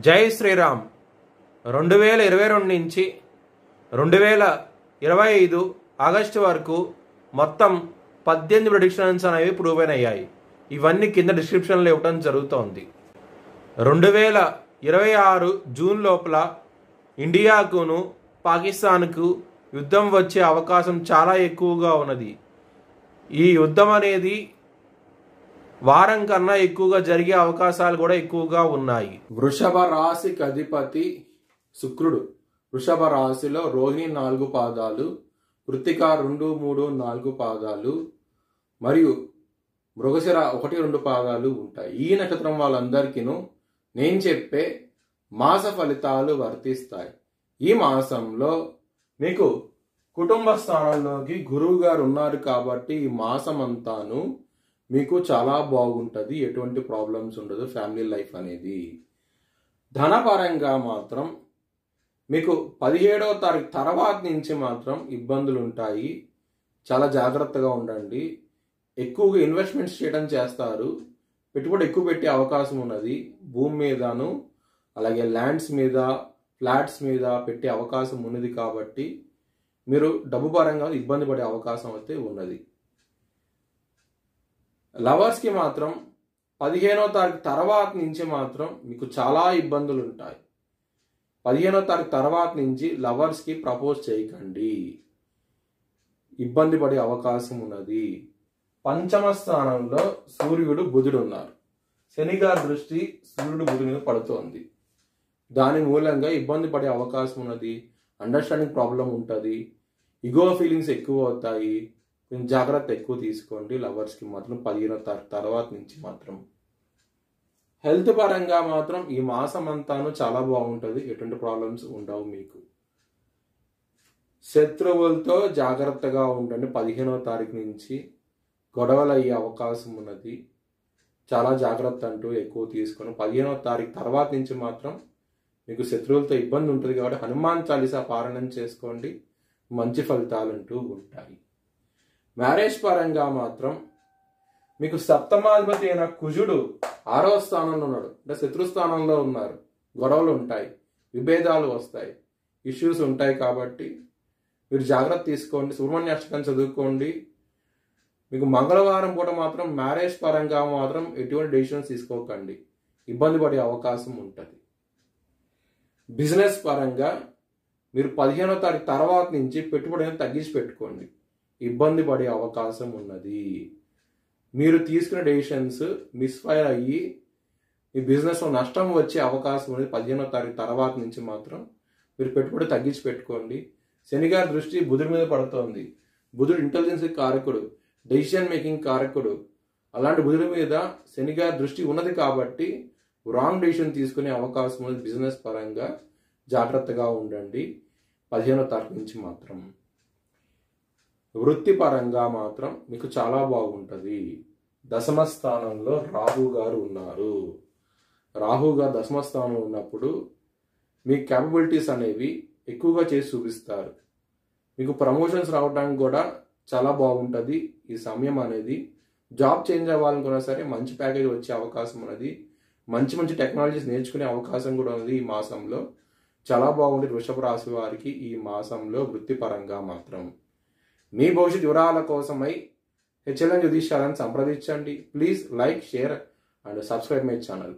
జై శ్రీరామ్. 2022 నుంచి 2025 ఆగస్టు వరకు మొత్తం 18 ప్రెడిక్షన్స్ అనేవి ప్రూవ్ అయ్యాయి. ఇవన్నీ కింద డిస్క్రిప్షన్లో ఇవ్వడం జరుగుతోంది. 2026 జూన్ లోపల ఇండియాకును పాకిస్తాన్కు యుద్ధం వచ్చే అవకాశం చాలా ఎక్కువగా ఉన్నది. ఈ యుద్ధం అనేది వారం కన్నా ఎక్కువగా జరిగే అవకాశాలు కూడా ఎక్కువగా ఉన్నాయి. వృషభ రాశికి అధిపతి శుక్రుడు. వృషభ రాశిలో రోహిణి 4 పాదాలు, కృత్తిక 2, 3, 4 పాదాలు మరియు మృగశిర 1, 2 పాదాలు ఉంటాయి. ఈ నక్షత్రం వాళ్ళందరికీను నేను చెప్పే మాస ఫలితాలు వర్తిస్తాయి. ఈ మాసంలో మీకు కుటుంబ స్థానంలోకి గురువు గారు ఉన్నారు కాబట్టి ఈ మాసం అంతాను మీకు చాలా బాగుంటుంది. ఎటువంటి ప్రాబ్లమ్స్ ఉండదు. ఫ్యామిలీ లైఫ్ అనేది ధనపరంగా మాత్రం మీకు 17వ తారీఖు తర్వాత నుంచి మాత్రం ఇబ్బందులు ఉంటాయి. చాలా జాగ్రత్తగా ఉండండి. ఎక్కువగా ఇన్వెస్ట్మెంట్స్ చేయడం చేస్తారు. పెట్టుబడి ఎక్కువ పెట్టే అవకాశం ఉన్నది. భూమి మీదను అలాగే ల్యాండ్స్ మీద, ఫ్లాట్స్ మీద పెట్టే అవకాశం ఉన్నది కాబట్టి మీరు డబ్బు పరంగా ఇబ్బంది పడే అవకాశం అయితే ఉన్నది. లవర్స్కి మాత్రం 15వ తారీఖు తర్వాత నుంచి మాత్రం మీకు చాలా ఇబ్బందులు ఉంటాయి. 15వ తారీఖు తర్వాత నుంచి లవర్స్కి ప్రపోజ్ చేయకండి. ఇబ్బంది పడే అవకాశం ఉన్నది. పంచమ స్థానంలో సూర్యుడు, బుధుడు ఉన్నారు. శని గారి దృష్టి సూర్యుడు, బుధుడి మీద పడుతోంది. దాని మూలంగా ఇబ్బంది పడే అవకాశం ఉన్నది. అండర్స్టాండింగ్ ప్రాబ్లం ఉంటుంది. ఇగో ఫీలింగ్స్ ఎక్కువ అవుతాయి. కొంచెం జాగ్రత్త ఎక్కువ తీసుకోండి. లవర్స్కి మాత్రం 15వ తారీఖు తర్వాత నుంచి మాత్రం. హెల్త్ పరంగా మాత్రం ఈ మాసం అంతాను చాలా బాగుంటుంది. ఎటువంటి ప్రాబ్లమ్స్ ఉండవు మీకు. శత్రువులతో జాగ్రత్తగా ఉండండి. 15వ తారీఖు నుంచి గొడవలు అయ్యే అవకాశం ఉన్నది. చాలా జాగ్రత్త అంటూ ఎక్కువ తీసుకొని 15వ తారీఖు తర్వాత నుంచి మాత్రం మీకు శత్రువులతో ఇబ్బంది ఉంటుంది కాబట్టి హనుమాన్ చాలీసా పారాయణం చేసుకోండి. మంచి ఫలితాలు అంటూ ఉంటాయి. మ్యారేజ్ పరంగా మాత్రం మీకు సప్తమాధిపతి అయిన కుజుడు 6వ స్థానంలో ఉన్నాడు. అంటే శత్రుస్థానంలో ఉన్నారు. గొడవలు ఉంటాయి, విభేదాలు వస్తాయి, ఇష్యూస్ ఉంటాయి కాబట్టి మీరు జాగ్రత్త తీసుకోండి. సుబ్రహ్మణ్య అష్టకం చదువుకోండి. మీకు మంగళవారం పూట మాత్రం మ్యారేజ్ పరంగా మాత్రం ఎటువంటి డెసిషన్స్ తీసుకోకండి. ఇబ్బంది పడే అవకాశం ఉంటుంది. బిజినెస్ పరంగా మీరు 15వ తారీఖు తర్వాత నుంచి పెట్టుబడి తగ్గించి పెట్టుకోండి. ఇబ్బంది పడే అవకాశం ఉన్నది. మీరు తీసుకునే డెసిషన్స్ మిస్ఫైర్ అయ్యి మీ బిజినెస్లో నష్టం వచ్చే అవకాశం ఉన్నది. 15వ తారీఖు తర్వాత నుంచి మాత్రం మీరు పెట్టుబడి తగ్గించి పెట్టుకోండి. శని గారి దృష్టి బుధుడి మీద పడుతోంది. బుధుడు ఇంటెలిజెన్స్ కారకుడు, డెసిషన్ మేకింగ్ కారకుడు. అలాంటి బుధుడి మీద శని గారి దృష్టి ఉన్నది కాబట్టి రాంగ్ డెసిషన్ తీసుకునే అవకాశం ఉన్నది. బిజినెస్ పరంగా జాగ్రత్తగా ఉండండి 15వ తారీఖు నుంచి మాత్రం. వృత్తిపరంగా మాత్రం మీకు చాలా బాగుంటుంది. దశమ స్థానంలో రాహు గారు ఉన్నారు. రాహు గారు దశమ స్థానంలో ఉన్నప్పుడు మీ క్యాపబిలిటీస్ అనేవి ఎక్కువగా చేసి చూపిస్తారు. మీకు ప్రమోషన్స్ రావడానికి కూడా చాలా బాగుంటుంది ఈ సమయం అనేది. జాబ్ చేంజ్ అవ్వాలనుకున్నా సరే మంచి ప్యాకేజ్ వచ్చే అవకాశం ఉన్నది. మంచి మంచి టెక్నాలజీస్ నేర్చుకునే అవకాశం కూడా ఉన్నది. ఈ మాసంలో చాలా బాగుంటుంది వృషభ రాశి వారికి. ఈ మాసంలో వృత్తిపరంగా మాత్రం మీ భవిష్యత్ వివరాల కోసమై HLN జ్యోతిష్యాలను సంప్రదించండి. Please like, share and subscribe my channel.